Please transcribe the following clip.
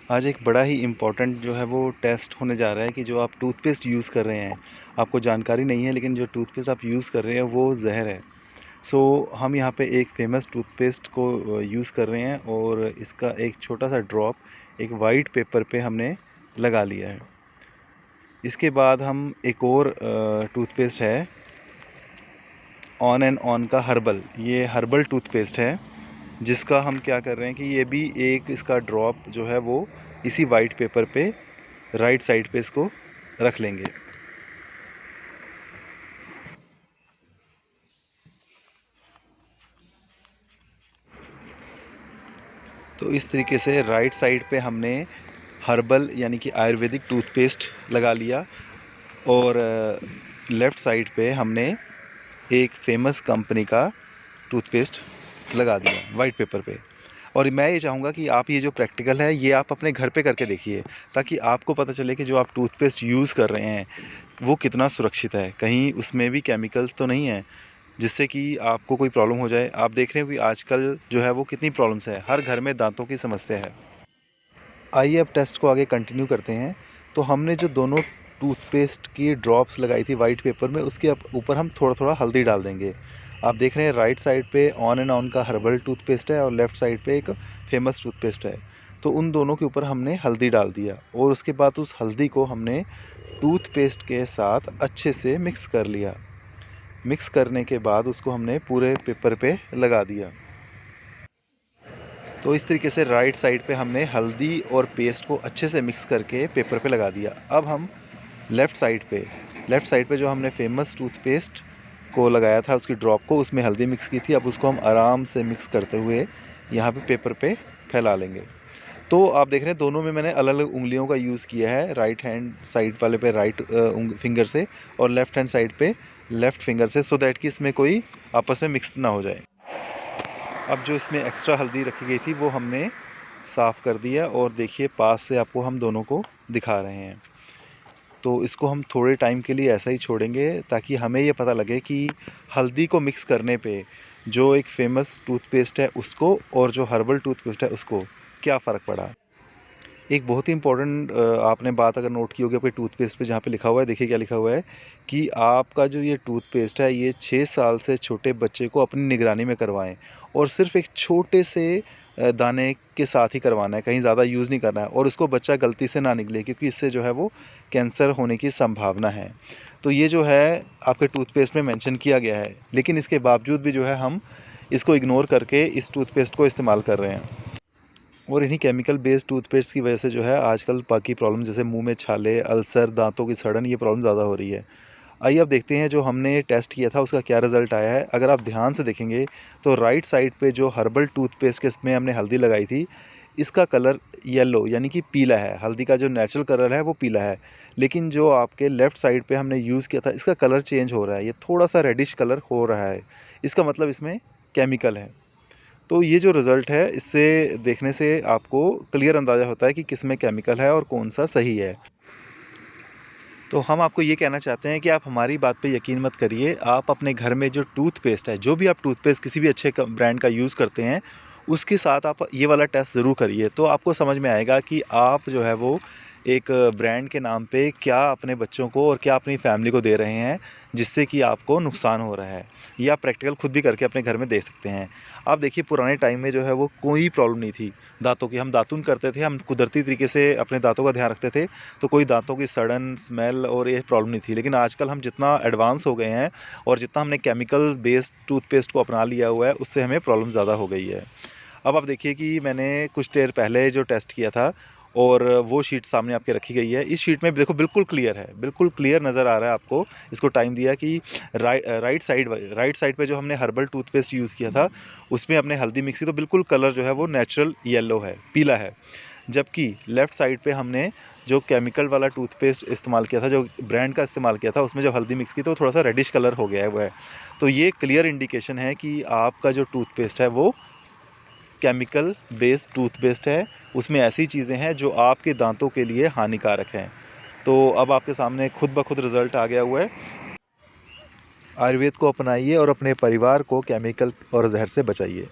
आज एक बड़ा ही इम्पोर्टेंट जो है वो टेस्ट होने जा रहा है कि जो आप टूथपेस्ट यूज़ कर रहे हैं, आपको जानकारी नहीं है, लेकिन जो टूथपेस्ट आप यूज़ कर रहे हैं वो ज़हर है। सो हम यहाँ पे एक फेमस टूथपेस्ट को यूज़ कर रहे हैं और इसका एक छोटा सा ड्रॉप एक वाइट पेपर पे हमने लगा लिया है। इसके बाद हम एक और टूथपेस्ट है ऑन एंड ऑन का हर्बल, ये हर्बल टूथपेस्ट है जिसका हम क्या कर रहे हैं कि ये भी एक इसका ड्रॉप जो है वो इसी वाइट पेपर पे राइट साइड पे इसको रख लेंगे। तो इस तरीके से राइट साइड पे हमने हर्बल यानी कि आयुर्वेदिक टूथपेस्ट लगा लिया और लेफ़्ट साइड पे हमने एक फेमस कंपनी का टूथपेस्ट लगा दिया वाइट पेपर पे। और मैं ये चाहूँगा कि आप ये जो प्रैक्टिकल है ये आप अपने घर पे करके देखिए, ताकि आपको पता चले कि जो आप टूथपेस्ट यूज़ कर रहे हैं वो कितना सुरक्षित है, कहीं उसमें भी केमिकल्स तो नहीं है जिससे कि आपको कोई प्रॉब्लम हो जाए। आप देख रहे हो कि आजकल जो है वो कितनी प्रॉब्लम्स है, हर घर में दांतों की समस्या है। आइए अब टेस्ट को आगे कंटिन्यू करते हैं। तो हमने जो दोनों टूथपेस्ट की ड्रॉप्स लगाई थी वाइट पेपर में, उसके ऊपर हम थोड़ा थोड़ा हल्दी डाल देंगे। आप देख रहे हैं राइट साइड पे ऑन एंड ऑन का हर्बल टूथपेस्ट है और लेफ़्ट साइड पे एक फेमस टूथपेस्ट है। तो उन दोनों के ऊपर हमने हल्दी डाल दिया और उसके बाद उस हल्दी को हमने टूथपेस्ट के साथ अच्छे से मिक्स कर लिया। मिक्स करने के बाद उसको हमने पूरे पेपर पे लगा दिया। तो इस तरीके से राइट साइड पे हमने हल्दी और पेस्ट को अच्छे से मिक्स करके पेपर पे लगा दिया। अब हम लेफ़्ट साइड पे जो हमने फेमस टूथपेस्ट को लगाया था उसकी ड्रॉप को, उसमें हल्दी मिक्स की थी, अब उसको हम आराम से मिक्स करते हुए यहाँ पे पेपर पे फैला लेंगे। तो आप देख रहे हैं दोनों में मैंने अलग अलग उंगलियों का यूज़ किया है, राइट हैंड साइड वाले पे राइट फिंगर से और लेफ़्ट हैंड साइड पे लेफ़्ट फिंगर से, सो दैट कि इसमें कोई आपस में मिक्स ना हो जाए। अब जो इसमें एक्स्ट्रा हल्दी रखी गई थी वो हमने साफ़ कर दिया और देखिए पास से आपको हम दोनों को दिखा रहे हैं। तो इसको हम थोड़े टाइम के लिए ऐसा ही छोड़ेंगे ताकि हमें ये पता लगे कि हल्दी को मिक्स करने पे जो एक फेमस टूथपेस्ट है उसको और जो हर्बल टूथपेस्ट है उसको क्या फ़र्क पड़ा। एक बहुत ही इम्पोर्टेंट आपने बात अगर नोट की होगी अपने टूथपेस्ट पे, जहाँ पे लिखा हुआ है, देखिए क्या लिखा हुआ है कि आपका जो ये टूथपेस्ट है ये 6 साल से छोटे बच्चे को अपनी निगरानी में करवाएं और सिर्फ एक छोटे से दाने के साथ ही करवाना है, कहीं ज़्यादा यूज़ नहीं करना है और उसको बच्चा गलती से ना निगले क्योंकि इससे जो है वो कैंसर होने की संभावना है। तो ये जो है आपके टूथपेस्ट में मेंशन किया गया है, लेकिन इसके बावजूद भी जो है हम इसको इग्नोर करके इस टूथपेस्ट को इस्तेमाल कर रहे हैं। और इन्हीं केमिकल बेस्ड टूथपेस्ट की वजह से जो है आजकल बाकी प्रॉब्लम जैसे मुंह में छाले, अल्सर, दांतों की सड़न, ये प्रॉब्लम ज़्यादा हो रही है। आइए अब देखते हैं जो हमने टेस्ट किया था उसका क्या रिज़ल्ट आया है। अगर आप ध्यान से देखेंगे तो राइट साइड पे जो हर्बल टूथपेस्ट के इसमें हमने हल्दी लगाई थी, इसका कलर येलो यानी कि पीला है। हल्दी का जो नेचुरल कलर है वो पीला है, लेकिन जो आपके लेफ़्ट साइड पे हमने यूज़ किया था इसका कलर चेंज हो रहा है, ये थोड़ा-सा रेडिश कलर हो रहा है। इसका मतलब इसमें केमिकल है। तो ये जो रिज़ल्ट है इससे देखने से आपको क्लियर अंदाज़ा होता है कि किस में केमिकल है और कौन-सा सही है। तो हम आपको ये कहना चाहते हैं कि आप हमारी बात पे यकीन मत करिए, आप अपने घर में जो टूथपेस्ट है, जो भी आप टूथपेस्ट किसी भी अच्छे ब्रांड का यूज़ करते हैं, उसके साथ आप ये वाला टेस्ट ज़रूर करिए। तो आपको समझ में आएगा कि आप जो है वो एक ब्रांड के नाम पे क्या अपने बच्चों को और क्या अपनी फैमिली को दे रहे हैं, जिससे कि आपको नुकसान हो रहा है। ये आप प्रैक्टिकल खुद भी करके अपने घर में देख सकते हैं। आप देखिए पुराने टाइम में जो है वो कोई प्रॉब्लम नहीं थी दाँतों की, हम दातुन करते थे, हम कुदरती तरीके से अपने दाँतों का ध्यान रखते थे, तो कोई दांतों की सड़न, स्मेल और ये प्रॉब्लम नहीं थी। लेकिन आजकल हम जितना एडवांस हो गए हैं और जितना हमने केमिकल बेस्ड टूथपेस्ट को अपना लिया हुआ है, उससे हमें प्रॉब्लम ज़्यादा हो गई है। अब आप देखिए कि मैंने कुछ देर पहले जो टेस्ट किया था और वो शीट सामने आपके रखी गई है। इस शीट में देखो बिल्कुल क्लियर है, बिल्कुल क्लियर नज़र आ रहा है आपको। इसको टाइम दिया कि राइट साइड पे जो हमने हर्बल टूथपेस्ट यूज़ किया था, उसमें हमने हल्दी मिक्स की तो बिल्कुल कलर जो है वो नेचुरल येलो है, पीला है। जबकि लेफ़्ट साइड पे हमने जो केमिकल वाला टूथपेस्ट इस्तेमाल किया था, जो ब्रांड का इस्तेमाल किया था, उसमें जब हल्दी मिक्स की तो थोड़ा-सा रेडिश कलर हो गया है वो है। तो ये क्लियर इंडिकेशन है कि आपका जो टूथपेस्ट है वो केमिकल बेस्ड टूथपेस्ट है। उसमें ऐसी चीज़ें हैं जो आपके दाँतों के लिए हानिकारक हैं। तो अब आपके सामने खुद ब खुद रिज़ल्ट आ गया हुआ है। आयुर्वेद को अपनाइए और अपने परिवार को केमिकल और ज़हर से बचाइए।